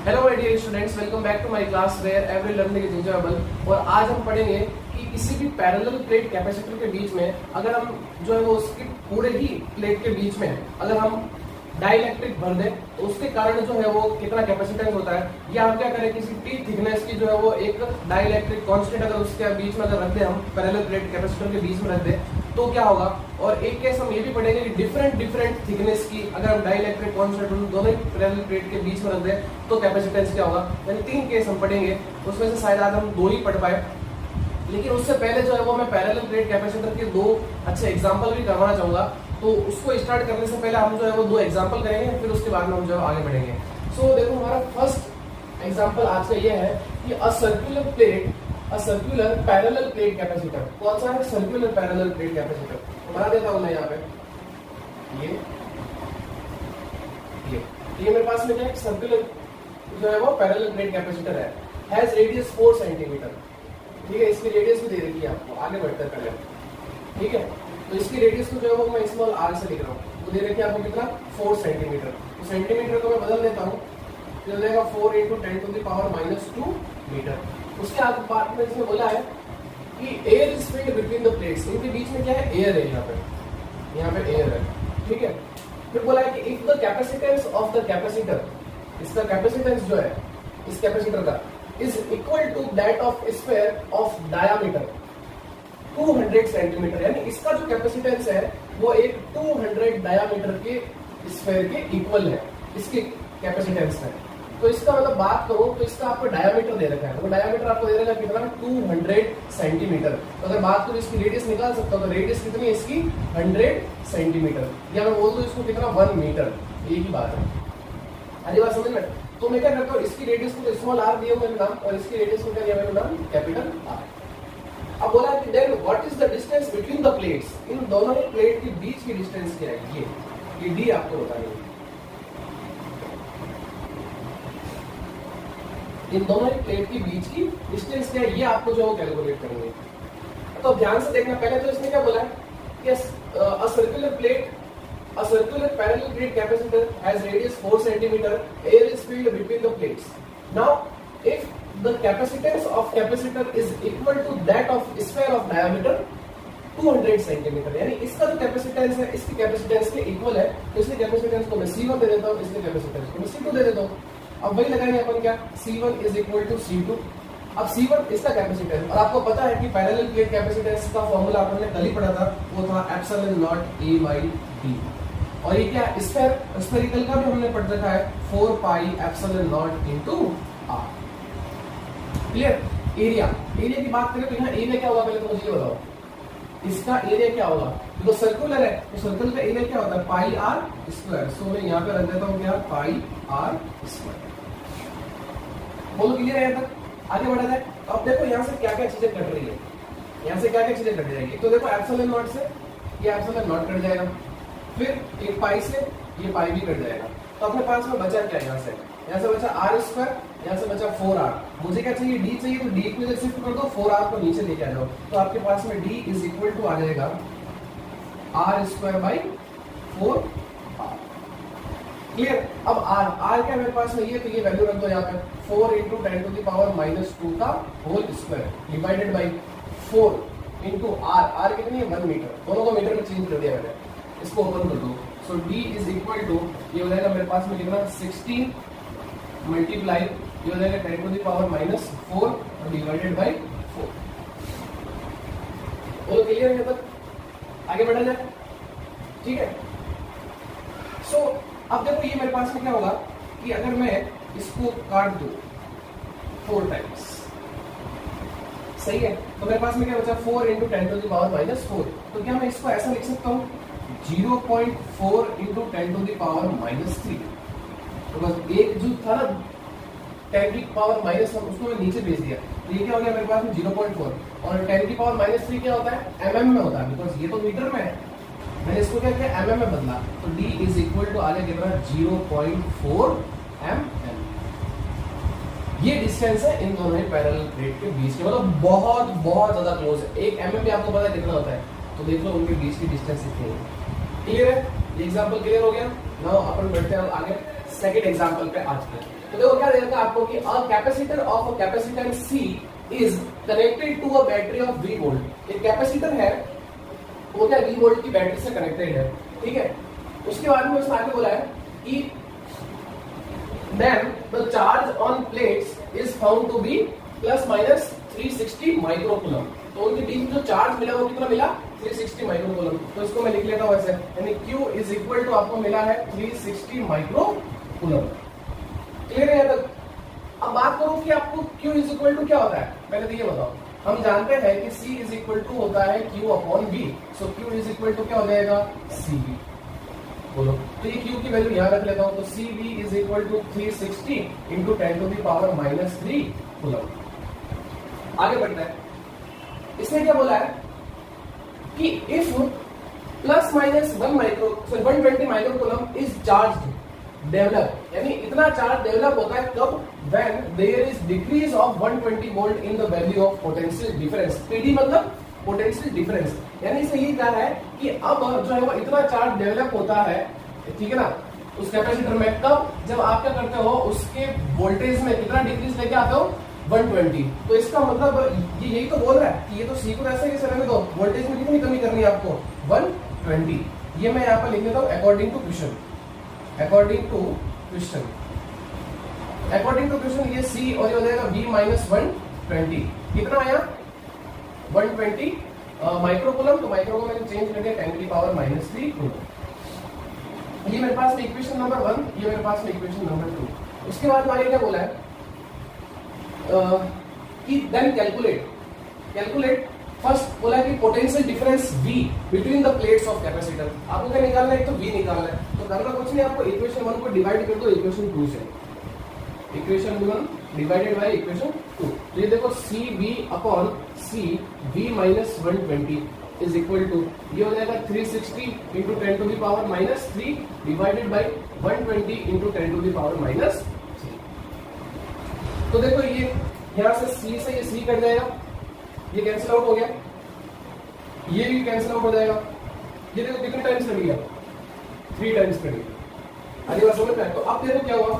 Hello my dear students, welcome back to my class where every learning is enjoyable. और आज हम पढ़ेंगे कि किसी भी पैरेलल प्लेट कैपेसिटर के बीच में अगर हम जो है वो उसके पूरे ही प्लेट के बीच में अगर हम डाइलेक्ट्रिक भर दें तो उसके कारण जो है वो कितना कैपेसिटेंस होता है, या हम क्या करें किसी टी थिकनेस की जो है वो एक डाइलेक्ट्रिक कांस्टेंट अगर उसके बीच में अगर रख दें, हम पैरेलल प्लेट कैपेसिटर के बीच में रख दें तो क्या होगा। और एक केस हम ये भी पढ़ेंगे कि डिफरेंट थिकनेस की अगर हम डाइलेक्ट्रिक कांस्टेंट दोनों पैरेलल प्लेट के बीच में रख दें तो कैपेसिटेंस क्या होगा। यानी 3 केस हम पढ़ेंगे, उसमें से शायद आज हम 2 ही पढ़ पाए। लेकिन उससे पहले जो है वो मैं पैरेलल प्लेट कैपेसिटर के 2 अच्छे एग्जांपल भी करवाना चाहूंगा। तो उसको स्टार्ट करने से पहले हम जो है वो 2 एग्जांपल करेंगे, फिर उसके बाद में हम जो है आगे बढ़ेंगे। सो देखो, हमारा फर्स्ट एग्जांपल आज का ये है कि a circular parallel plate capacitor. कौन सा है? Circular parallel plate capacitor. तो बना देता हूं मैं यहाँ पे ये मेरे पास में क्या है, सर्कुलर जो है वो पैरेलल प्लेट कैपेसिटर है, हैज रेडियस 4 सेंटीमीटर। ठीक है, इसकी रेडियस भी दे रखी है आपको, आगे बढ़ते हैं पहले। ठीक है, तो इसकी रेडियस को जो है वो मैं स्मॉल आर से लिख रहा हूँ। तो दे रखी है आपको कितना, 4 सेंटीमीटर। तो सेंटीमीटर को मैं बदल देता हूँ, तो देगा 4 × 10⁻² मीटर। उसके बाद में इसमें बोला है कि air is filled between the plates. इनके बीच में क्या है? एयर है, यहाँ पे एयर है। ठीक है, फिर बोला है कि if the capacitance of the capacitor, इसका कैपेसिटेंस जो है इस कैपेसिटर का is equal to that of sphere of diameter 200 centimetre, यानी इसका जो कैपेसिटेंस है वो एक 200 डायामीटर के स्फीयर के इक्वल है इसके कैपेसिटेंस में। तो इसका मतलब बात करो तो इसका आपको डायामीटर दे रखा है, तो डायामीटर आपको दे रखा है कितना, 200 सेंटीमीटर। तो अगर बात करो इसकी रेडियस निकाल सकता हूं, तो रेडियस कितनी है इसकी, 100 सेंटीमीटर, या मैं बोल दूं इसको कितना, 1 मीटर। एक ही बात है, अरे बात समझ में। तो मैं क्या करता हूँ, इसकी रेडियस को स्मॉल आर दिया मैंने नाम, और इसकी रेडियस को क्या दिया मैंने नाम, कैपिटल आर। अब बोला कि then what is the distance between the plates, इन दोनों ही प्लेट के बीच की डिस्टेंस क्या है, ये डी आपको बताइए। इन दोनों ही प्लेट के बीच की डिस्टेंस क्या है, ये आपको जो है कैलकुलेट करेंगे। तो ध्यान से देखना, पहले तो इसने क्या बोला है कि a circular parallel plate capacitor has radius 4 centimetre, air is filled between the plates. Now if the capacitance of capacitor is equal to that of sphere of diameter 200 centimetre, यानी इसका जो कैपेसिटेंस है इसकी कैपेसिटेंस के equal है, तो इसकी capacitance को मैं C1 दे देता हूँ, इसकी कैपेसिटेंस को मैं C2 दे देता हूँ। अब वही लगाएंगे अपन क्या, C1 is equal to C2। अब C1 इसका कैपेसिटेंस, और आपको पता है कि पैरेलल प्लेट कैपेसिटेंस का फॉर्मूला अपन ने कल ही पढ़ा था, वो था ε0A/d। और ये क्या, स्फेरिकल का भी हमने पढ़ रखा है, 4πε0 × r। क्लियर। एरिया की बात करें तो यहाँ एरिया क्या होगा, पहले तो मुझे ये बताओ, इसका एरिया क्या होगा। तो सर्कुलर है, तो सर्कल का एरिया क्या होता है, πr²। सो मैं यहाँ पे रख देता हूँ क्या, πr²। बोलो क्लियर है यहाँ तक, आगे बढ़ा जाए। अब देखो यहाँ से क्या क्या चीजें कट रही है, यहाँ से क्या क्या चीजें कट जाएगी। तो देखो ε0 से ये ε0 कट जाएगा, फिर एक पाई से ये पाई भी कट जाएगा। तो अपने पास में बचा क्या, यहाँ से बचा r², यहाँ से बचा 4r। मुझे क्या चाहिए, d चाहिए, तो d को इधर शिफ्ट कर दो, 4r को नीचे लेके आ जाओ, तो आपके पास में d इज इक्वल टू आ जाएगा r²/4r। क्लियर। अब r क्या मेरे पास में ये, तो ये वैल्यू रख दो यहाँ पे, 4 × 10⁻² का whole square divided by 4 × r कितनी है, 1 मीटर। दोनों को मीटर में चेंज कर दिया मैंने, इसको ओपन कर दो। सो d इज इक्वल टू, ये हो जाएगा मेरे पास में कितना, 16 मल्टीप्लाई, ये हो जाएगा 10⁻⁴ और डिवाइडेड बाई 4। बोलो क्लियर है तक, आगे बढ़ा जाए। ठीक है। सो अब देखो ये मेरे पास में क्या होगा कि अगर मैं इसको काट दूं 4 टाइम्स, सही है, तो मेरे पास में क्या बचा, 4 × 10⁻⁴। तो क्या मैं इसको ऐसा लिख सकता हूँ, 0.4 × 10⁻⁻3। तो बस एक जो था ना 10⁻⁻1, उसको मैं नीचे भेज दिया, तो ये क्या हो गया मेरे पास में 0.4, और 10⁻³ क्या होता है, mm में होता है, बिकॉज ये तो मीटर में है, मैंने इसको क्या किया, mm में बदला। तो d इज इक्वल टू आ गया कितना, 0.4 mm। ये डिस्टेंस है इन दोनों पैरेलल प्लेट के बीच के, मतलब बहुत ज्यादा क्लोज है। 1 mm भी आपको पता है कितना होता है, तो देख लो उनके बीच की डिस्टेंस कितनी है। क्लियर है, ये एग्जांपल क्लियर हो गया। नाउ अपन बढ़ते हैं आगे सेकंड एग्जांपल पे आते हैं। तो देखो क्या देगा आपको कि a capacitor of a capacitance C is connected to a battery of V volt. एक कैपेसिटर है वो क्या V वोल्ट की बैटरी से कनेक्टेड है, ठीक है। उसके बाद में उसने आगे बोला है कि then the charge on plates is found to be plus minus 360 microcoulomb. तो उनके बीच में जो चार्ज मिला वो कितना मिला 360 माइक्रोकूलम। तो इसको मैं लिख लेता हूं ऐसे, यानी Q इज इक्वल टू आपको मिला है 360 माइक्रोकूलम। क्लियर है यहाँ तक? अब बात करो कि आपको Q इज इक्वल टू क्या होता है, पहले तो ये बताओ। हम जानते हैं कि C इज इक्वल टू होता है Q upon V, so Q is equal to क्या हो जाएगा CV। बोलो, तो ये Q की वैल्यू यहाँ रख लेता हूं, तो CV is equal to 360 into 10 to the power minus 3 coulomb. आगे बढ़ता है, इसने क्या बोला है कि if plus minus 120 micro coulomb is charge develop, यानी इतना चार्ज डेवलप होता है कब, when there is decrease of 120 volt in the value of potential difference. PD मतलब पोटेंशियल डिफरेंस, यानी इसे ये कहा है कि अब जो है वो इतना चार्ज डेवलप होता है, ठीक है ना, उस कैपेसिटर में, कब, जब आप क्या करते हो उसके वोल्टेज में कितना डिक्रीज लेके आते हो 120। तो इसका मतलब ये यही तो बोल रहा है कि ये तो सी को ऐसे कैसे रहने दो, वोल्टेज में कितनी कमी करनी है आपको 120। ये मैं यहाँ पर लिख देता हूँ according to question, according to question, according to question ये सी और ये हो जाएगा बी माइनस 120। कितना आया 120 माइक्रोकूलम। तो माइक्रो को मैंने चेंज कर दिया 10 की पावर माइनस 3 कूलम। ये मेरे पास में इक्वेशन नंबर 1, ये मेरे पास में इक्वेशन नंबर 2। उसके बाद आगे क्या बोला है कि देन कैलकुलेट, कैलकुलेट फर्स्ट बोला है कि potential difference V between the plates of capacitor. आपको क्या निकालना है, तो V निकालना है। तो करना कुछ नहीं, आपको इक्वेशन 1 को डिवाइड कर दो इक्वेशन 2 से, इक्वेशन 1 डिवाइडेड बाय इक्वेशन 2। तो ये देखो CV upon C V minus 120 is equal to, ये हो जाएगा 360 into 10 to the power minus 3 divided by 120 into 10 to the power minus 3। तो देखो ये यहां से C से ये C कट जाएगा, ये कैंसिल आउट हो गया, ये भी कैंसिल आउट हो जाएगा। ये देखो कितने टाइम्स कट गया, 3 टाइम्स कट गया। अगली बार समझ में आया। तो अब देखो क्या हुआ,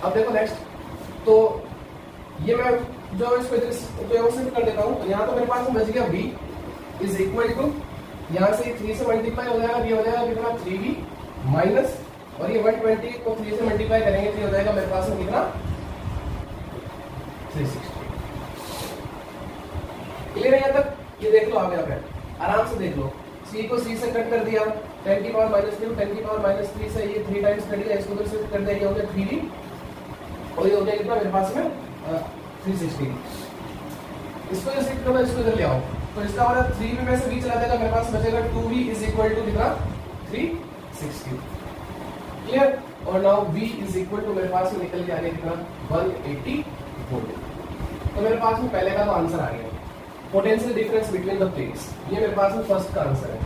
अब देखो नेक्स्ट, तो ये मैं जो इसको व्यवस्थित कर देता हूँ। यहाँ तो मेरे पास बच गया V इज इक्वल टू, यहाँ से 3 से मल्टीप्लाई हो जाएगा, ये हो जाएगा कितना 3V माइनस, और ये 120 को 3 से मल्टीप्लाई करेंगे तो ये हो जाएगा मेरे पास में कितना 360। क्लियर है यहाँ तक? ये देख लो, आगे आगे आराम से देख लो। C को C से कट कर दिया, 10 की पावर माइनस 3, 10 की पावर माइनस 3 से ये 3 टाइम्स कट गया, इसको उधर से कर दिया, ये हो गया 3V, और ये हो गया कितना मेरे पास में 360। इसको जैसे करना, इसको इधर ले आओ, तो इसका मतलब 3V में से V चला जाएगा, मेरे पास बचेगा 2V इज इक्वल टू कितना 360। क्लियर? और now V is equal to मेरे पास में निकल के आ गया कितना 180 वोल्ट। तो मेरे पास में पहले का तो आंसर आ गया, potential difference between the plates. ये मेरे पास में फर्स्ट का आंसर है,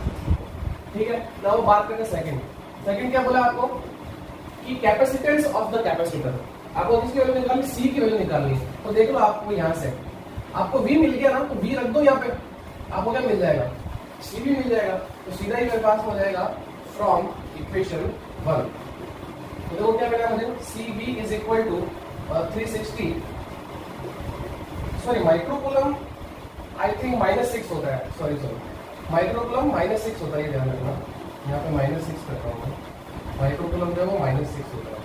ठीक है। नाउ बात करते हैं सेकंड। सेकंड क्या बोला आपको कि कैपेसिटेंस ऑफ द कैपेसिटर, आपको किसकी वैल्यू निकालनी, C की वैल्यू निकालनी है। तो देख लो, आपको यहाँ से आपको V मिल गया ना, तो V रख दो यहाँ पे, आपको क्या मिल जाएगा C भी मिल जाएगा। तो सीधा ही मेरे पास हो जाएगा फ्रॉम इक्वेशन 1। तो देखो क्या मिला मुझे, CV is equal to 360, sorry microcoulomb I think -6 होता है, सॉरी माइक्रोकूलम -6 होता है, ध्यान रखना। यहाँ पे -6 करता हूँ मैं, माइक्रोकूलम जो है वो -6 होता है,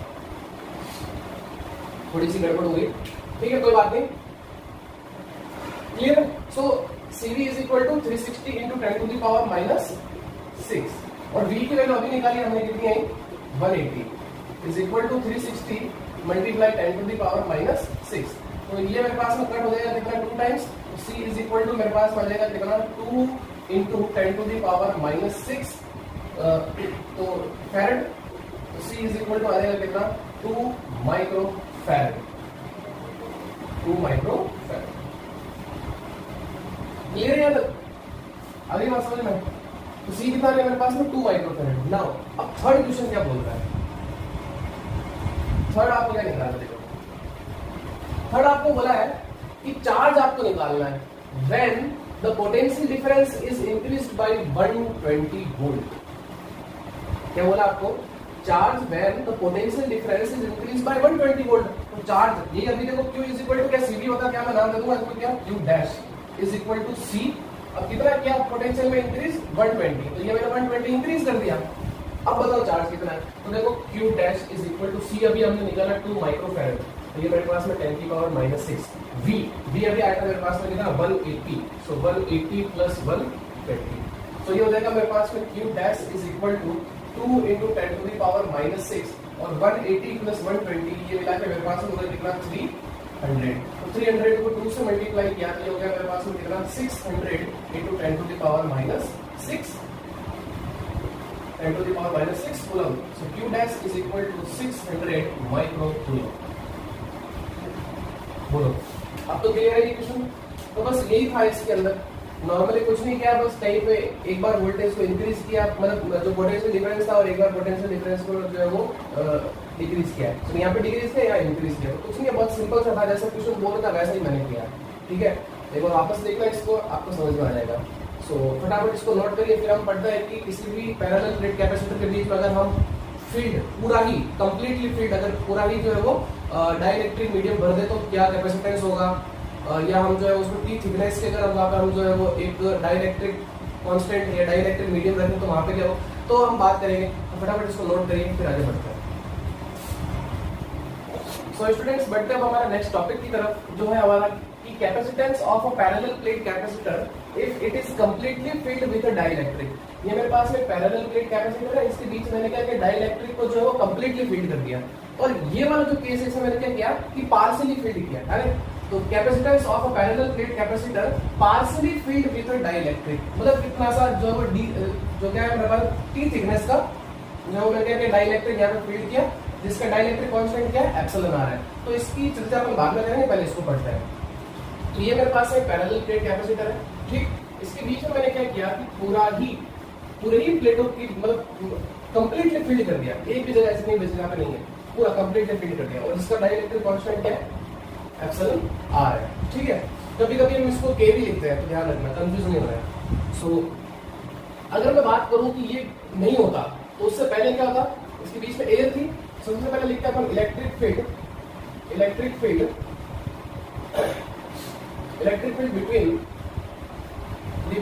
थोड़ी सी गड़बड़ हो गई, ठीक है, कोई बात नहीं। Clear? So CV is equal to 360 into 10 to the power minus 6, और V की वैल्यू अभी निकाली हमने, कितनी आई 180 is equal to 360 multiply 10 to the power minus 6। तो ये मेरे पास में कट हो जाएगा कितना 2 टाइम्स, तो C इज इक्वल टू मेरे पास हो जाएगा कितना 2 into 10 to the power minus 6 तो फैरेड। तो C इज इक्वल टू आ जाएगा कितना 2 micro farad, 2 micro farad. Clear है? अगली बात समझ में। तो C कितना है मेरे पास में 2 माइक्रो फैरेड। नाउ अब थर्ड क्वेश्चन क्या बोल रहा है, थर्ड आपको क्या निकालना है, थर्ड आपको बोला है कि चार्ज आपको निकालना है when the potential difference is increased by 120 volt. क्या बोला आपको, charge when the potential difference is increase by 120 volt. तो चार्ज ये अभी देखो Q इज इक्वल टू क्या CV होता है, क्या मैं नाम दे दूंगा इसको, क्या Q dash is equal to C। अब कितना क्या पोटेंशियल में इंक्रीज 120, तो ये मैंने 120 इंक्रीज कर दिया। अब बताओ चार्ज कितना है, तो देखो Q dash is equal to C अभी हमने निकाला 2 माइक्रोफैरड, तो ये मेरे पास में 10 की पावर -6। V अभी आया था मेरे पास में कितना 180, सो 180 प्लस 120, तो ये हो जाएगा मेरे पास में Q dash is equal to 2 into 10 to the power -6 और 180 प्लस 120 ये मिला के मेरे पास में होगा कितना 300। तो 300 को 2 से मल्टीप्लाई किया तो ये हो गया मेरे पास में कितना 600 into 10 to the power -6 10 to the power -6 coulomb. So Q dash is equal to 600 micro coulomb. बोलो अब तो क्लियर है ये क्वेश्चन। तो बस यही था इसके अंदर, नॉर्मली कुछ नहीं किया, बस कहीं पे एक बार वोल्टेज को इंक्रीज किया, मतलब जो पोटेंशियल डिफरेंस था और एक बार पोटेंशियल डिफरेंस को जो है वो डिक्रीज किया, तो यहाँ पे डिक्रीज किया यहाँ इंक्रीज किया, तो कुछ नहीं, बहुत सिंपल सा था, जैसा क्वेश्चन बोल रहा था वैसा ही मैंने किया। ठीक है, एक बार वापस देखना इसको, आपको समझ में आ जाएगा। सो फटाफट इसको नोट करिए, फिर हम पढ़ते हैं कि किसी भी पैरेलल प्लेट कैपेसिटर के बीच में अगर हम फील्ड पूरा ही कंप्लीटली फील्ड अगर पूरा ही जो है वो डाइलेक्ट्रिक मीडियम भर दे तो क्या कैपेसिटेंस होगा, या हम जो है उसको T थिकनेस के अगर वहाँ पर हम जो है वो एक डाइलेक्ट्रिक कांस्टेंट या डाइलेक्ट्रिक मीडियम रखें तो वहाँ पे क्या हो, तो हम बात करेंगे। तो फटाफट इसको नोट करिए फिर आगे बढ़ते हैं। सो स्टूडेंट्स बढ़ते हैं अब हमारा नेक्स्ट टॉपिक की तरफ, जो है हमारा कि capacitance of a parallel plate capacitor if it is completely filled with a dielectric. ये मेरे पास में पैरेलल प्लेट कैपेसिटर है, इसके बीच मैंने क्या किया, डाइलेक्ट्रिक को जो है वो कंप्लीटली फील्ड कर दिया, और ये वाला जो केस है इसमें मैंने क्या किया कि पार्शियली फील्ड किया। अरे तो capacitance of a parallel plate capacitor partially filled with a dielectric, मतलब कितना सा जो वो डी जो क्या है मेरे पास T थिकनेस का जो मैंने क्या किया डाइलेक्ट्रिक यहाँ पे फील्ड किया, जिसका डाइलेक्ट्रिक कांस्टेंट क्या है एप्सिलॉन r है। तो इसकी चर्चा अपन बाद में करेंगे, पहले इसको पढ़ते हैं। तो ये मेरे पास एक पैरेलल प्लेट कैपेसिटर है, ठीक, इसके बीच में मैंने क्या किया कि पूरे ही प्लेटों की मतलब कंप्लीटली फील्ड कर दिया, एक भी जगह ऐसी नहीं बची जहाँ पे नहीं है, पूरा कंप्लीटली फील्ड कर दिया, और इसका डाइलेक्ट्रिक कांस्टेंट क्या है एप्सिलॉन r है। ठीक है, कभी-कभी हम इसको k भी लिखते हैं, तो ध्यान रखना कंफ्यूज नहीं होना है। सो अगर मैं बात करूं कि ये नहीं होता तो उससे पहले क्या होता, इसके बीच में एयर थी, सबसे पहले लिखते हैं अपन electric field between the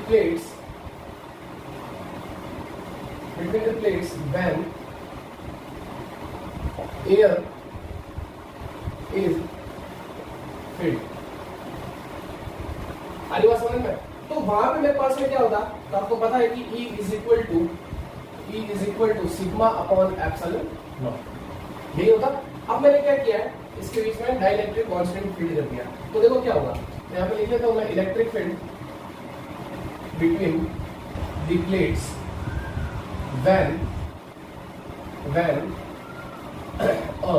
plates when air is filled। आगे बात समझ में, तो वहां पे मेरे पास में क्या होता, तो आपको पता है कि E is equal to sigma upon epsilon naught, यही होता। अब मैंने क्या किया है, इसके बीच में डाइलेक्ट्रिक कांस्टेंट फील्ड कर दिया, तो देखो क्या होगा, यहाँ पे लिख लेता हूं मैं electric field between the plates when a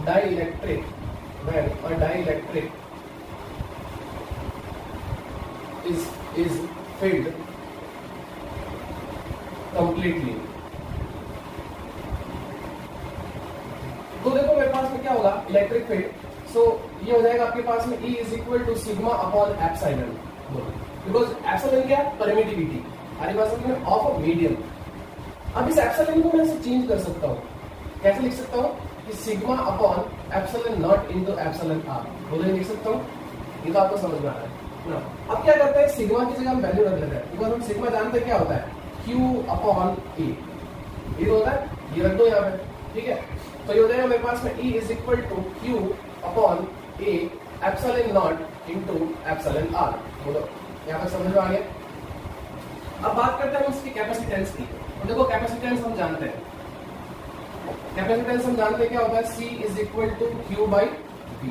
dielectric is filled completely। तो देखो मेरे पास में क्या होगा इलेक्ट्रिक फील्ड, सो ये हो जाएगा आपके पास में E is equal to sigma upon epsilon, because epsilon क्या है परमिटिविटी, हमारी बात समझ में, ऑफ अ मीडियम। अब इस एप्सिलॉन को मैं ऐसे चेंज कर सकता हूँ, कैसे लिख सकता हूँ कि sigma upon epsilon naught into epsilon r, बोले लिख सकता हूँ, ये तो आपको समझ में आ रहा है ना। अब क्या करते हैं, सिग्मा की जगह हम वैल्यू रख लेते हैं, बिकॉज हम सिग्मा जानते हैं क्या होता है Q अपॉन A, ये होता है, ये रख दो यहाँ पे, ठीक है। तो ये हो जाएगा मेरे पास में E is equal to Q upon A epsilon naught into epsilon r, बोलो यहाँ पर समझ में आ गया। अब बात करते हैं इसकी कैपेसिटेंस की, तो देखो कैपेसिटेंस हम जानते हैं, क्या होता है C is equal to Q by V।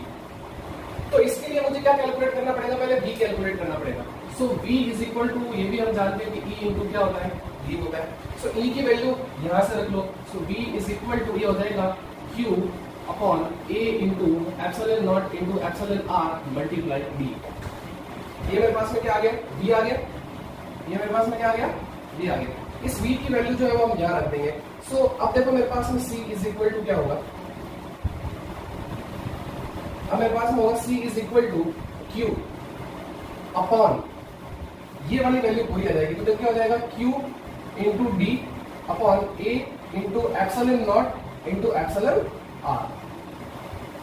तो इसके लिए मुझे क्या कैलकुलेट करना पड़ेगा, पहले V कैलकुलेट करना पड़ेगा। सो V इज इक्वल टू, ये भी हम जानते हैं कि E इंटू क्या होता है V होता है, सो E की वैल्यू यहाँ से रख लो, सो V इज इक्वल टू ये हो जाएगा Q upon A into epsilon naught into epsilon r multiply B। ये मेरे पास में क्या आ गया, V आ गया, ये मेरे पास में क्या आ गया, V आ गया। इस V की वैल्यू जो है वो हम यहाँ रख देंगे। सो अब देखो मेरे पास में C इज इक्वल टू क्या होगा, अब मेरे पास में होगा C is equal to Q upon, ये वाली वैल्यू पूरी आ जाएगी, तो क्या हो जाएगा Q into D upon A into epsilon naught into epsilon R.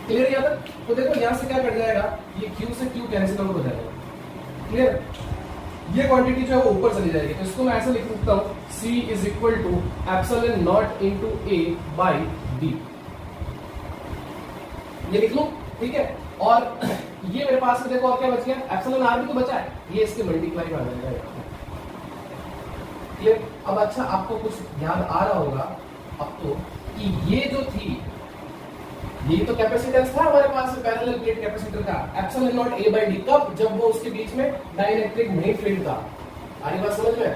Clear यहाँ तक? तो देखो यहां से क्या कट जाएगा, ये Q से Q कैंसिल आउट हो जाएगा। क्लियर? ये क्वांटिटी जो है वो ऊपर चली जाएगी, तो इसको मैं ऐसे लिख सकता हूं C is equal to epsilon naught into A by D। ये लिख लो, ठीक है। और ये मेरे पास में देखो और क्या बच गया, एप्सिलॉन आर भी तो बचा है, ये इसके मल्टीप्लाई कर देगा। क्लियर? अब अच्छा आपको कुछ याद आ रहा होगा अब तो कि ये जो थी, ये तो कैपेसिटेंस था हमारे पास पैरेलल प्लेट कैपेसिटर का, epsilon naught A by D, कब? जब वो उसके बीच में डाइलेक्ट्रिक नहीं फील्ड था। आगे बात समझ में?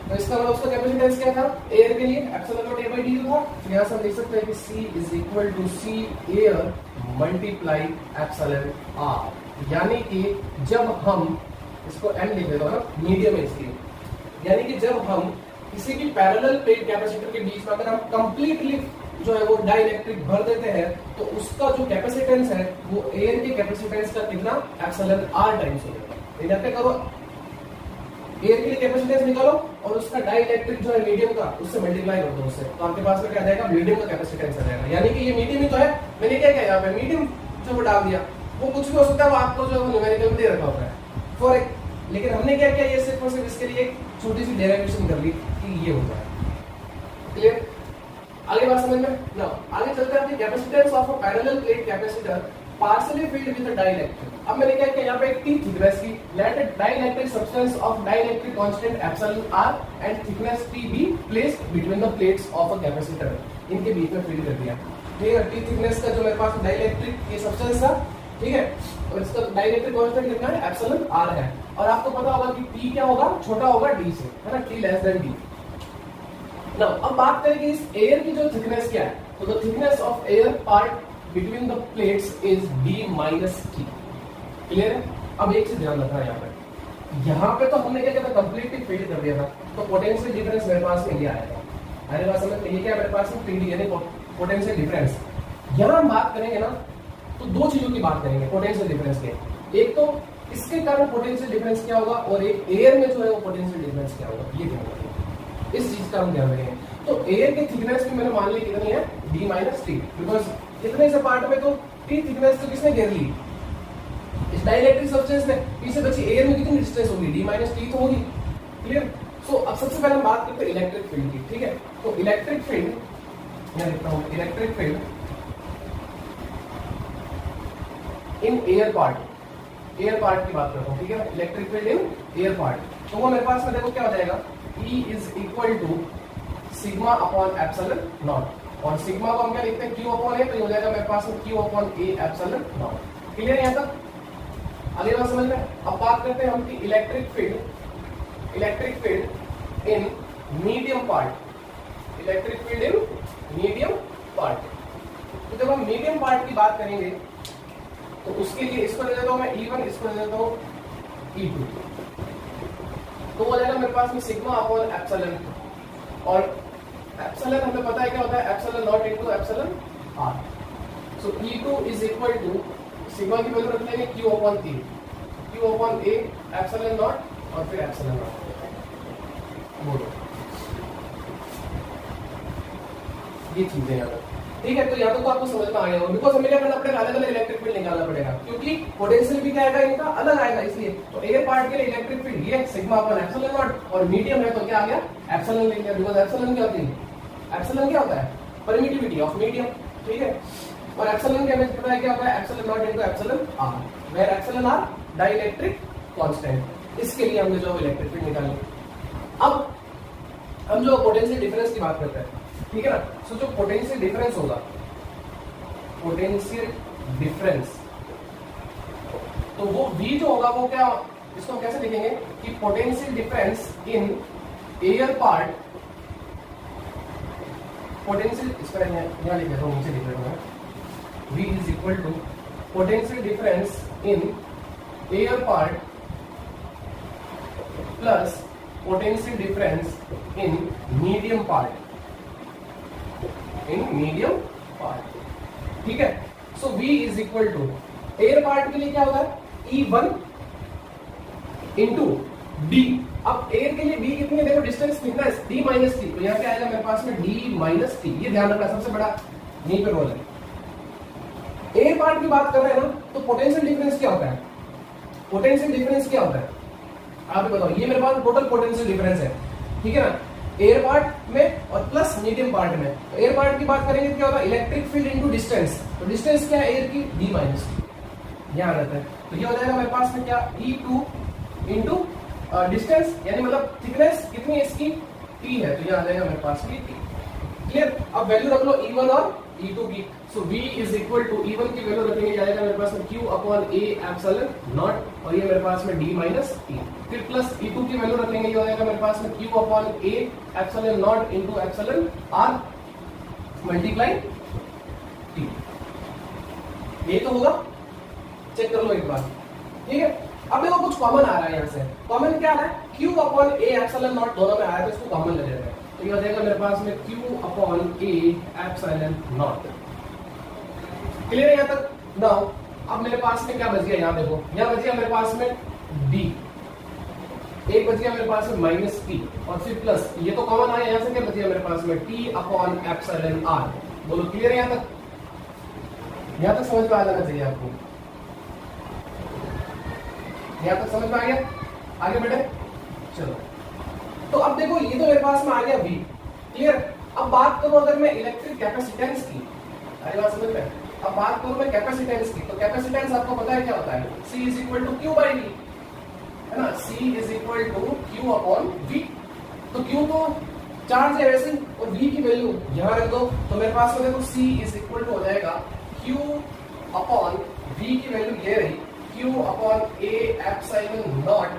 तो इसका मतलब उसका कैपेसिटेंस क्या था एयर के लिए, epsilon naught A by D था। तो यहां से हम लिख सकते हैं कि C is equal to C air multiply epsilon R। यानी कि जब हम इसको M लिख देता हूं ना, मीडियम है इसलिए, यानी कि जब हम किसी भी पैरेलल प्लेट कैपेसिटर के बीच में अगर हम कंप्लीटली जो है वो डाइलेक्ट्रिक भर देते हैं, तो उसका जो कैपेसिटेंस है वो एयर के कैपेसिटेंस का कितना, एप्सिलॉन R टाइम्स हो जाएगा। यहाँ पे करो एयर के लिए कैपेसिटेंस निकालो और उसका डाइलेक्ट्रिक जो है मीडियम का, उससे मल्टीप्लाई कर दो उससे, तो आपके पास में क्या आ जाएगा, मीडियम का कैपेसिटेंस आ जाएगा। यानी कि ये मीडियम ही तो है, मैंने क्या किया यहाँ पे मीडियम जो वो डाल दिया, वो कुछ भी हो सकता है, वो आपको जो है न्यूमेरिकल में दे रखा होता है फॉर एक, लेकिन हमने क्या किया, ये सिर्फ और सिर्फ इसके लिए एक छोटी सी डेरिवेशन कर ली कि ये होता है। क्लियर? आगे बात समझ में ना? आगे चलते हैं, capacitance of a parallel plate capacitor partially filled with dielectric. अब मैंने क्या किया, यहाँ पे एक T थिकनेस की let a dielectric substance of dielectric constant epsilon R and thickness T be placed between the plates of a capacitor. इनके बीच में फील्ड कर दिया, ठीक है। T थिकनेस का जो मेरे पास डाइलेक्ट्रिक ये सब्सटेंस था, ठीक है, और इसका डाइलेक्ट्रिक कांस्टेंट कितना है, एप्सिलॉन R है। और आपको पता होगा कि T क्या होगा, छोटा होगा D से, है ना, T less than D। Now, अब बात करें कि इस एयर की जो थिकनेस क्या है, तो the thickness of air part between the plates is D minus T। Clear है? अब एक चीज ध्यान रखना यहाँ पे तो हमने क्या किया था, कंप्लीटली फील्ड कर दिया था, तो पोटेंशियल डिफरेंस मेरे पास में ये आएगा। अरे बात समझ में? ये क्या मेरे पास में PD यानी पोटेंशियल डिफरेंस। यहाँ हम बात करेंगे ना, तो दो चीजों की बात करेंगे पोटेंशियल डिफरेंस के, एक तो इसके कारण पोटेंशियल डिफरेंस क्या होगा, और एक एयर में जो है वो पोटेंशियल डिफरेंस क्या होगा, ये ध्यान रखेंगे। इस चीज का हम ध्यान रखेंगे। तो एयर की थिकनेस भी मैंने मान ली कितनी है, D माइनस T, बिकॉज इतने से पार्ट में तो T थिकनेस तो किसने घेर ली, इस डाइलेक्ट्रिक सब्सटेंस ने। P से बची एयर में कितनी डिस्टेंस होगी, D माइनस T तो होगी। क्लियर? सो अब सबसे पहले हम बात करते हैं इलेक्ट्रिक फील्ड की, ठीक है। तो इलेक्ट्रिक फील्ड मैं लिखता हूं, इलेक्ट्रिक फील्ड इन एयर पार्ट की बात करता हूं, ठीक है। इलेक्ट्रिक फील्ड इन एयर पार्ट, तो वो मेरे पास में देखो क्या हो जाएगा, E is equal to sigma upon epsilon naught, और सिग्मा को हम क्या लिखते हैं, Q अपॉन A, तो ये हो जाएगा मेरे पास में Q upon A epsilon not. Clear है यहाँ तक? अगली बात समझ में? अब बात करते हैं हम कि इलेक्ट्रिक फील्ड इन मीडियम पार्ट, इलेक्ट्रिक फील्ड इन मीडियम पार्ट। तो जब हम मीडियम पार्ट की बात करेंगे तो उसके लिए इसको ले लेता हूं मैं E1, इसको ले लेता हूं E2, तो हो जाएगा मेरे पास में सिग्मा अपॉन एप्सिलॉन, और एप्सिलॉन हमें पता है क्या होता है, epsilon naught into epsilon R। So E2 is equal to sigma की वैल्यू रख लेंगे Q upon T, Q upon A epsilon naught और फिर एप्सिलॉन नॉट। बोलो ये चीजें यहाँ पर, ठीक है। तो यहाँ तो आपको समझ में आ गया होगा, बिकॉज हमें क्या करना पड़ेगा, अलग अलग इलेक्ट्रिक फील्ड निकालना पड़ेगा, क्योंकि पोटेंशियल भी क्या आएगा इनका अलग आएगा, इसलिए। तो एयर पार्ट के लिए इलेक्ट्रिक फील्ड ये सिग्मा अपॉन एप्सिलॉन नॉट, और मीडियम है तो क्या आ गया, एप्सिलॉन ले लिया, बिकॉज एप्सिलॉन क्या होती है, एप्सिलॉन क्या होता है, परमिटिविटी ऑफ मीडियम, ठीक है। और एप्सिलॉन के हमें पता है क्या होता है, epsilon naught into epsilon R, where epsilon R dielectric constant. इसके लिए हमने जो इलेक्ट्रिक फील्ड निकाली। अब हम जो पोटेंशियल डिफरेंस की बात करते हैं, ठीक है ना। सो जो पोटेंशियल डिफरेंस होगा, पोटेंशियल डिफरेंस, तो वो V जो होगा वो क्या, इसको कैसे लिखेंगे कि potential difference in air part, potential इस पर यहाँ लिख रहा हूँ, नीचे लिख रहा हूँ, V is equal to potential difference in air part plus potential difference in medium part, ठीक है। So V is equal to air part के लिए क्या होगा, E1 इंटू D अब एयर के लिए डी कितनी है, देखो डिस्टेंस कितना है, डी माइनस टी, तो यहाँ क्या आएगा मेरे पास में डी माइनस टी, ये ध्यान रखना सबसे बड़ा यहीं पे रोल है। एयर पार्ट की बात कर रहे हैं ना, तो पोटेंशियल डिफरेंस क्या होता है, पोटेंशियल डिफरेंस क्या होता है आप बताओ, ये मेरे पास टोटल पोटेंशियल डिफरेंस है, ठीक है ना, एयर पार्ट में और प्लस मीडियम पार्ट में। तो एयर पार्ट की बात करेंगे तो क्या होगा, इलेक्ट्रिक फील्ड इनटू डिस्टेंस, तो डिस्टेंस क्या है एयर की, डी माइनस टी, यहाँ रहता है, तो ये हो जाएगा मेरे पास में क्या, E2 इनटू डिस्टेंस, यानी मतलब थिकनेस कितनी है इसकी, T है, तो ये आ जाएगा मेरे पास की T। क्लियर, अब वैल्यू रख लो E1 और E2 की, so V is equal to E1 की वैल्यू रखेंगे जाएगा मेरे पास में Q upon A epsilon naught, और ये मेरे पास में D माइनस T, फिर प्लस E2 की वैल्यू रखेंगे, ये हो जाएगा मेरे पास में Q upon A epsilon naught into epsilon R multiply T, ये तो होगा, चेक कर लो एक बार, ठीक है। अब देखो कुछ कॉमन आ रहा है, यहाँ से कॉमन क्या आ रहा है, Q upon A epsilon not दोनों में आया है, तो इसको कॉमन ले लेते हैं, तो ये हो जाएगा मेरे पास में Q upon A epsilon not. Clear है यहाँ तक? नाउ अब मेरे पास में क्या बच गया, यहाँ देखो, यहाँ बच गया मेरे पास में D, एक बच गया मेरे पास में माइनस T, और फिर प्लस, ये तो कॉमन आया, यहाँ से क्या बच गया मेरे पास में T अपॉन एप्सिलॉन R। बोलो क्लियर है यहाँ तक? यहाँ तक समझ में आ जाना चाहिए आपको, यहाँ तक समझ में आ गया, आगे बढ़े चलो। तो अब देखो ये तो मेरे पास में आ गया V, क्लियर। अब बात करूं अगर मैं इलेक्ट्रिक कैपेसिटेंस की, अरे बात समझ में, अब बात करूं मैं कैपेसिटेंस की, तो कैपेसिटेंस आपको पता है क्या होता है, C is equal to Q by V, है ना, C is equal to Q upon V। तो Q तो चार्ज है वैसे, और V की वैल्यू यहां रख दो, तो मेरे पास में देखो C इज इक्वल टू हो जाएगा Q अपॉन V की वैल्यू ये रही Q upon A epsilon naught,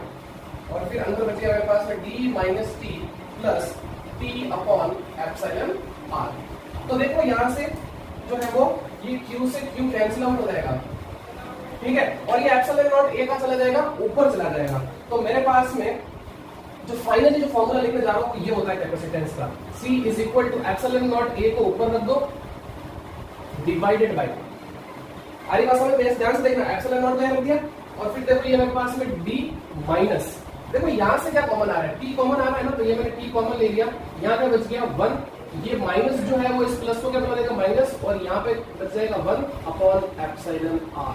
और फिर अंदर बच गया मेरे पास में D minus T plus T upon epsilon R। तो देखो यहाँ से जो है वो ये Q से Q कैंसिल आउट हो जाएगा, ठीक है, और ये एप्सिलॉन नॉट A का चला जाएगा, ऊपर चला जाएगा, तो मेरे पास में जो फाइनली जो फॉर्मूला लिखने जा रहा हूँ ये होता है कैपेसिटेंस का, C is equal to epsilon naught A को ऊपर रख दो डिवाइडेड बाय, अरे बात समझ में, ध्यान से देखना, एप्सिलॉन नॉट को रख दिया, और फिर देखो ये मेरे पास में D माइनस, देखो यहाँ से क्या कॉमन आ रहा है, T कॉमन आ रहा है ना, तो ये मैंने T कॉमन ले लिया, यहाँ पे बच गया 1, ये माइनस जो है वो इस प्लस को क्या बना देगा माइनस, और यहाँ पे बच जाएगा 1 अपॉन एप्सिलॉन R।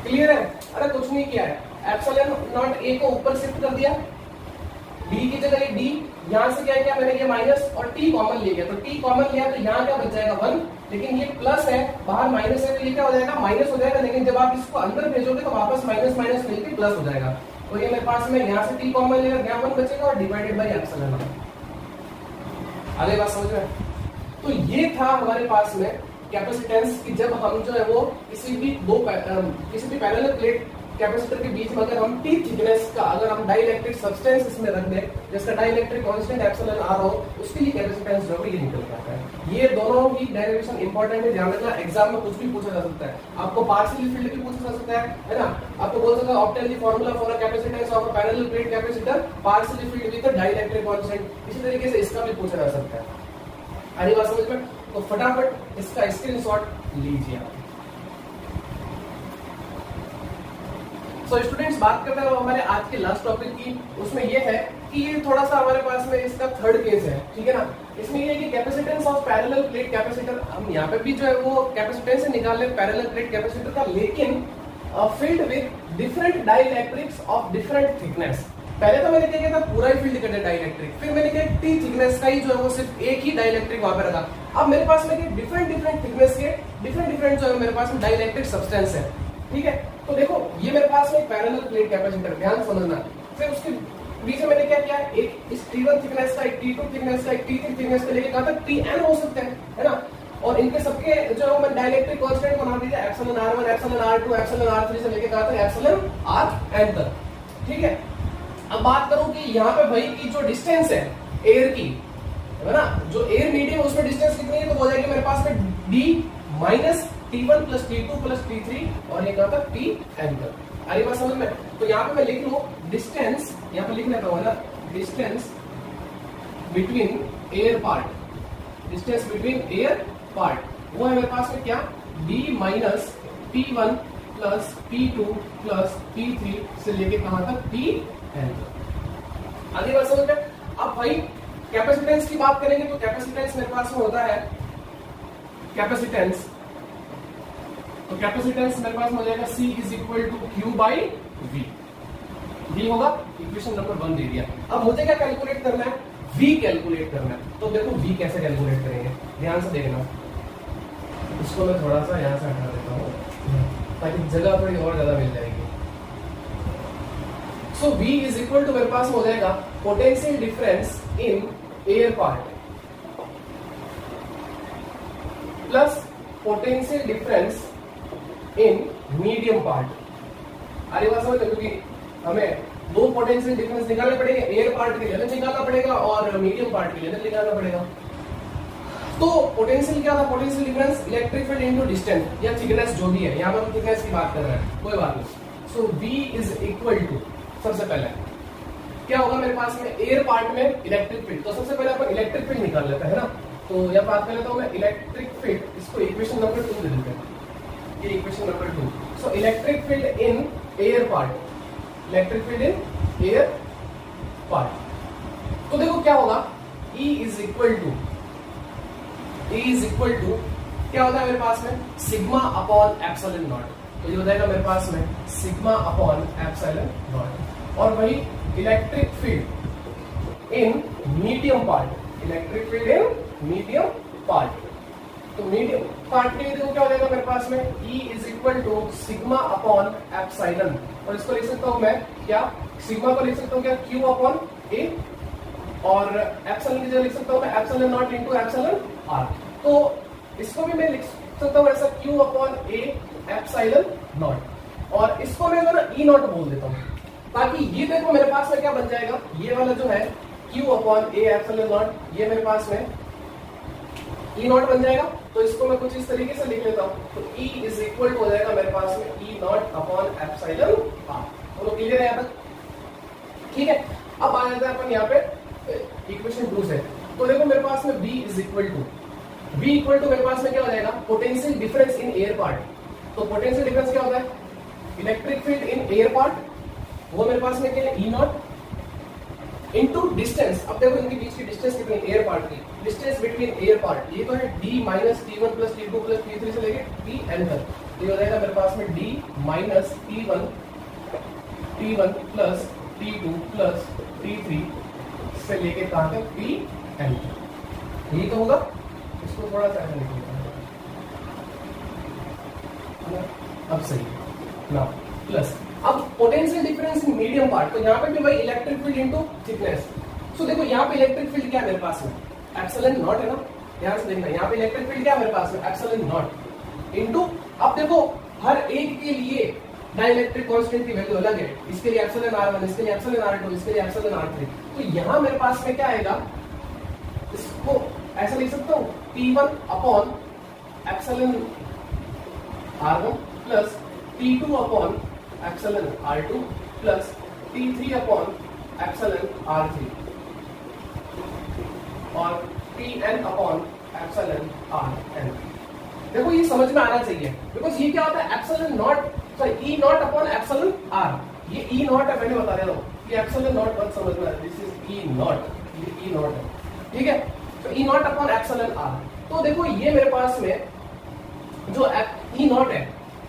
क्लियर है? अरे कुछ नहीं किया है, एप्सिलॉन नॉट A को ऊपर शिफ्ट कर दिया, D की जगह ये D, यहाँ से क्या किया मैंने, ये माइनस और T कॉमन ले गया, तो T कॉमन लिया तो यहाँ क्या बच जाएगा 1, लेकिन ये प्लस है, बाहर माइनस है, तो ये क्या हो जाएगा माइनस हो जाएगा, लेकिन जब आप इसको अंदर भेजोगे तो वापस माइनस माइनस मिलकर प्लस हो जाएगा, तो ये मेरे पास में यहाँ से T कॉमन लेगा, यहाँ 1 बचेगा और डिवाइडेड बाय एप्सिलॉन नॉट। आगे बात समझ में? तो ये था हमारे पास में कैपेसिटेंस की, जब हम जो है वो किसी भी पैरेलल प्लेट कैपेसिटर के बीच में अगर हम T थिकनेस का अगर हम डाइलेक्ट्रिक सब्सटेंस इसमें रख दें, जिसका डाइलेक्ट्रिक कांस्टेंट एप्सिलॉन R हो, उसके लिए कैपेसिटेंस जो है ये निकल जाता है। ये दोनों ही डेरिवेशन इंपॉर्टेंट है, ध्यान रखना, एग्जाम में कुछ भी पूछा जा सकता है, आपको पार्शियल फील्ड भी पूछा जा सकता है ना, आपको बोल सकता है obtain the formula for a capacitance of a parallel plate capacitor partial field with a dielectric constant, इसी तरीके से इसका भी पूछा जा सकता है। आगे बात समझ में? तो फटाफट इसका स्क्रीनशॉट लीजिए आप। सो स्टूडेंट्स, बात करते हैं हमारे आज के लास्ट टॉपिक की, उसमें ये है कि ये थोड़ा सा हमारे पास में इसका थर्ड केस है, ठीक है ना। इसमें ये है कि capacitance of parallel plate capacitor, हम यहाँ पे भी जो है वो कैपेसिटेंस निकाल ले पैरेलल प्लेट कैपेसिटर का, लेकिन field with different dielectrics of different thickness. पहले तो मैंने क्या किया था, पूरा ही फील्ड करना डाइलेक्ट्रिक, फिर मैंने क्या T थिकनेस का ही जो है वो सिर्फ एक ही डाइलेक्ट्रिक वहां पे रखा। अब मेरे पास में डिफरेंट थिकनेस के डिफरेंट जो है मेरे पास में डाइलेक्ट्रिक सब्सटेंस है, ठीक है। तो देखो ये मेरे पास में पैरेलल प्लेट कैपेसिटर, ध्यान समझना, फिर उसके बीच में मैंने क्या किया, एक इस T1 थिकनेस का, एक T2 थिकनेस का, एक T3 थिकनेस का लेके कहा था Tn हो सकते हैं, है ना, और इनके सबके जो है मैं डाइलेक्ट्रिक कांस्टेंट बना दीजिए epsilon R1, epsilon R2, epsilon R3 से लेके कहा था एप्सिलॉन Rn तक, ठीक है। अब बात करूं कि यहाँ पे भाई की जो डिस्टेंस है एयर की, है ना, जो एयर मीडियम उसमें डिस्टेंस कितनी है, तो हो जाएगी मेरे पास में D minus T1 plus T2 plus T3, और ये कहा था Tn तक। आगे बात समझ में? तो यहाँ पे मैं लिख लूं डिस्टेंस, यहाँ पे लिख लेता हूँ ना, distance between air part, distance between air part वो है मेरे पास में क्या, D minus T1 plus P2 plus P3 से लेके कहां तक Pn। आगे बात समझ में। अब भाई कैपेसिटेंस की बात करेंगे तो कैपेसिटेंस मेरे पास में होता है कैपेसिटेंस, तो कैपेसिटेंस मेरे पास में हो जाएगा C is equal to Q by V। ये होगा इक्वेशन नंबर 1 दे दिया। अब मुझे क्या कैलकुलेट करना है, V कैलकुलेट करना है। तो देखो V कैसे कैलकुलेट करेंगे, ध्यान से देखना। इसको मैं थोड़ा सा यहां से हटा देता हूं ताकि जगह थोड़ी और ज्यादा मिल जाएगी। सो V इज इक्वल टू मेरे पास हो जाएगा potential difference in air part plus potential difference in medium part. अरे बात समझ, क्योंकि हमें दो पोटेंशियल डिफरेंस निकालने पड़ेंगे, एयर पार्ट के लिए अलग निकालना पड़ेगा और मीडियम पार्ट के लिए अलग निकालना पड़ेगा। तो पोटेंशियल क्या था, potential difference electric field into distance या थिकनेस जो भी है, यहां पर हम थिकनेस की बात कर रहे हैं, कोई बात नहीं। सो V इज इक्वल टू, सबसे पहले क्या होगा मेरे पास में एयर पार्ट में इलेक्ट्रिक फील्ड, तो सबसे पहले अपन इलेक्ट्रिक फील्ड निकाल लेते हैं ना। तो यह बात कर लेता हूं मैं इलेक्ट्रिक फील्ड, इसको इक्वेशन नंबर 2 दे देते हैं, ये equation number 2। So electric field इन एयर पार्ट, इलेक्ट्रिक फील्ड इन एयर पार्ट। तो देखो क्या होगा, E इज इक्वल टू क्या होता है मेरे पास में सिग्मा अपॉन एप्सिलॉन नॉट। तो ये हो जाएगा मेरे पास में सिग्मा अपॉन एप्सिलॉन नॉट। और वही इलेक्ट्रिक फील्ड इन मीडियम पार्ट, इलेक्ट्रिक फील्ड इन मीडियम पार्ट। तो मीडियम पार्ट के लिए देखो क्या हो जाएगा मेरे पास में E is equal to sigma upon epsilon, और इसको लिख सकता हूं मैं क्या, सिग्मा को लिख सकता हूं क्या Q अपॉन A, और एप्सिलॉन की जगह लिख सकता हूं मैं epsilon naught into epsilon R। तो इसको भी मैं लिख सकता हूं ऐसा Q upon A epsilon naught, और इसको मैं जरा E नॉट बोल देता हूं, ताकि ये देखो मेरे पास में क्या बन जाएगा, ये वाला जो है Q upon A epsilon not, ये मेरे पास में E नॉट बन जाएगा। तो इसको मैं कुछ इस तरीके से लिख लेता हूं, तो E इज इक्वल टू हो जाएगा मेरे पास में E not upon epsilon R। तो क्लियर है यहाँ तक, ठीक है। अब आ जाता है अपन यहाँ पे इक्वेशन 2 से। तो देखो मेरे पास में V इक्वल टू मेरे पास में क्या हो जाएगा, potential difference in air part. तो पोटेंशियल डिफरेंस क्या होता है, इलेक्ट्रिक फील्ड इन एयर पार्ट, वो मेरे पास में क्या है E नॉट इनटू डिस्टेंस। अब देखो इनके बीच की डिस्टेंस कितनी, एयर पार्ट की डिस्टेंस बिटवीन एयर पार्ट, ये तो है D minus T1 plus T2 plus T3 से लेके Tn तक। ये हो जाएगा मेरे पास में D minus T1 plus T2 plus T3 से लेके कहां तक Tn। यही तो होगा, इसको थोड़ा सा ऐसा लिख लेते हैं, अब सही ना। प्लस अब potential difference in medium part, तो यहाँ पे भी वही इलेक्ट्रिक फील्ड इनटू थिकनेस। सो देखो यहाँ पे इलेक्ट्रिक फील्ड क्या है मेरे पास में, एप्सिलॉन नॉट है ना, ध्यान से देखना। यहाँ पे इलेक्ट्रिक फील्ड क्या है मेरे पास में, एप्सिलॉन नॉट इनटू, अब देखो हर एक के लिए डाइलेक्ट्रिक कांस्टेंट की वैल्यू अलग है, इसके लिए एप्सिलॉन R1, इसके लिए एप्सिलॉन R2, इसके लिए एप्सिलॉन R3। तो यहाँ मेरे पास में क्या आएगा, इसको ऐसा लिख सकता हूँ T1 upon epsilon R1 plus T2 upon epsilon R2 plus T3 upon epsilon R3 और Tn अपॉन एप्सिलॉन Rn। देखो ये समझ में आना चाहिए, बिकॉज ये क्या होता है, epsilon not sorry E not upon epsilon R, ये E नॉट है, मैंने बता रहा हूँ, ये एप्सिलॉन नॉट मत समझना, दिस इज E नॉट, ये E नॉट है, ठीक है। तो E not upon epsilon R। तो देखो ये मेरे पास में जो E नॉट है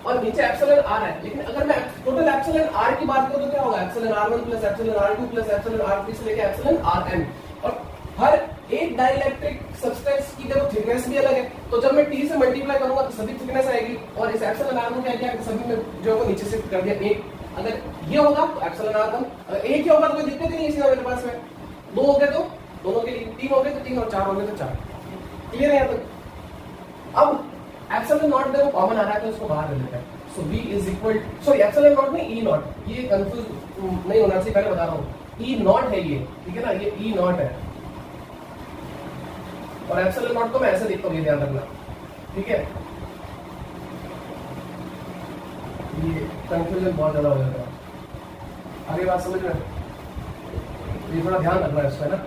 और नीचे एप्सिलॉन R है, लेकिन अगर मैं टोटल एप्सिलॉन R की बात करूं तो क्या होगा, epsilon R1 plus epsilon R2 plus epsilon R3 से लेकर एप्सिलॉन Rn। और हर एक डाइलेक्ट्रिक सब्सटेंस की देखो थिकनेस भी अलग है, तो जब मैं T से मल्टीप्लाई करूंगा तो सभी थिकनेस आएगी, और इस एप्सिलॉन R1 क्या क्या सभी में जो है नीचे शिफ्ट कर दिया एक। अगर ये होगा तो एप्सिलॉन R1, अगर एक ही होगा तो कोई दिक्कत ही नहीं है, मेरे पास में दो हो गए तो दोनों के लिए, तीन हो गए तो तीन, और चार हो गए तो चार। क्लियर है यहाँ तक। अब एप्सिलॉन नॉट देखो कॉमन आ रहा है तो इसको बाहर ले लेते हैं। सो V is equal, sorry epsilon not नहीं E नॉट, ये कंफ्यूज नहीं होना चाहिए, पहले बता रहा हूँ E नॉट है ये, ठीक है ना, ये E नॉट है, और एप्सिलॉन नॉट को मैं ऐसे लिखता हूँ, ये ध्यान रखना, ठीक है। ये कंफ्यूजन बहुत ज्यादा हो जाता है, आगे बात समझ में, ये थोड़ा ध्यान रखना है इसका ना,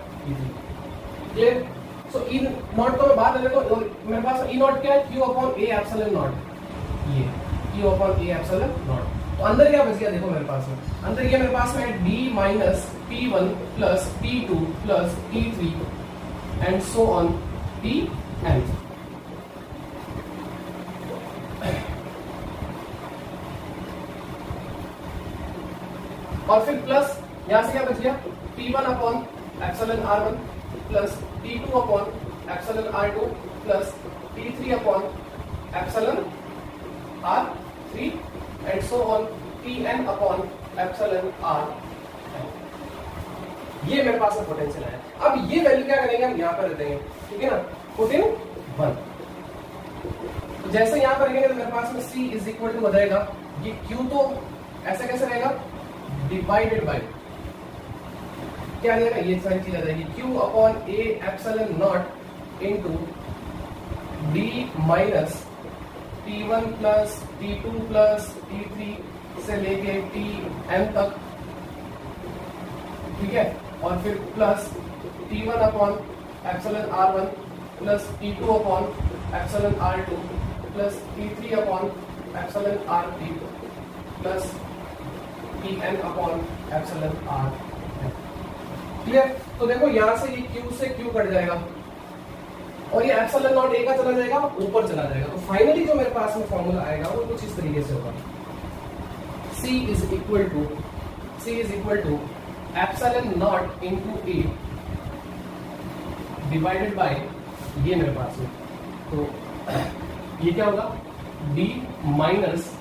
क्लियर। सो E नॉट को मैं बात कर लेता हूँ, मेरे पास E नॉट क्या है, Q upon A epsilon not, ये Q upon A epsilon not. तो अंदर क्या बच गया देखो मेरे पास में, अंदर ये मेरे पास में D minus P1 plus P2 plus P3 and so on Pn। और फिर प्लस यहां से क्या बच गया, P1 upon epsilon R1 plus P2 upon epsilon R2 plus P3 upon epsilon R3 and so on Pn upon epsilon R। ये मेरे पास में पोटेंशियल है। अब ये वैल्यू क्या करेंगे, हम यहां पर रख देंगे, ठीक है ना, पुट इन 1। तो जैसे यहां पर रखेंगे तो मेरे पास में C इज इक्वल टू हो जाएगा, ये Q तो ऐसा कैसे रहेगा, डिवाइडेड बाय क्या आ जाएगा, ये सारी चीज आ जाएगी, Q upon A epsilon naught into D minus P1 plus P2 plus P3 से लेके Pn तक, ठीक है, और फिर plus P1 upon epsilon R1 plus P2 upon epsilon R2 plus P3 upon epsilon R3 plus Pn upon epsilon R। Clear? तो देखो यहां से ये Q से Q कट जाएगा और ये एप्सिलॉन नॉट A का चला जाएगा, ऊपर चला जाएगा। तो फाइनली जो मेरे पास में फॉर्मूला आएगा वो कुछ इस तरीके से होगा, C is equal to epsilon naught into A divided by ये मेरे पास में, तो ये क्या होगा, D minus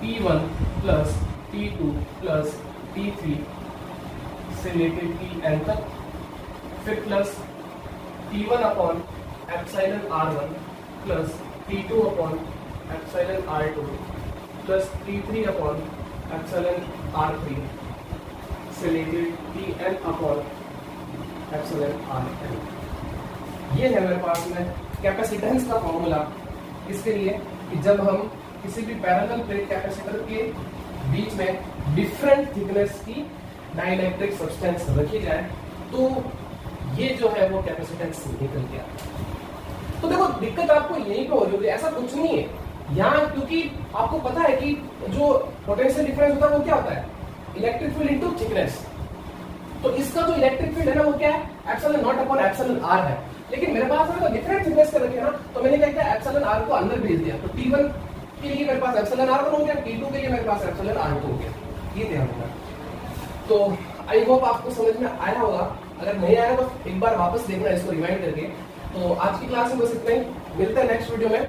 P1 plus P2 plus P3 से लेके Pn तक, फिर plus P1 upon epsilon R1 plus P2 upon epsilon R2 plus P3 upon epsilon R3 से लेके Pn अपॉन एप्सिलॉन Rn। ये है मेरे पास में कैपेसिटेंस का फॉर्मूला, इसके लिए कि जब हम किसी भी पैरेलल प्लेट कैपेसिटर के बीच में डिफरेंट थिकनेस की डाइलेक्ट्रिक सब्सटेंस रखी जाए तो ये जो है वो कैपेसिटेंस निकल के आता है। तो देखो दिक्कत आपको यहीं पे हो रही होगी, ऐसा कुछ नहीं है यहाँ, क्योंकि आपको पता है कि जो पोटेंशियल डिफरेंस होता है वो क्या होता है, इलेक्ट्रिक फील्ड इनटू थिकनेस। तो इसका जो इलेक्ट्रिक फील्ड है ना वो क्या है, epsilon not upon epsilon R है। लेकिन मेरे पास है तो डिफरेंट थिकनेस के रखे ना, तो मैंने क्या किया, एप्सिलॉन R को अंदर भेज दिया, तो T1 के लिए मेरे पास एप्सिलॉन R1 हो गया, T2 के लिए मेरे पास एप्सिलॉन R2 हो गया। ये ध्यान रखना। तो आई होप आपको समझ में आया होगा, अगर नहीं आया तो एक बार वापस देखना इसको रिवाइंड करके। तो आज की क्लास में बस इतना ही, मिलते हैं नेक्स्ट वीडियो में।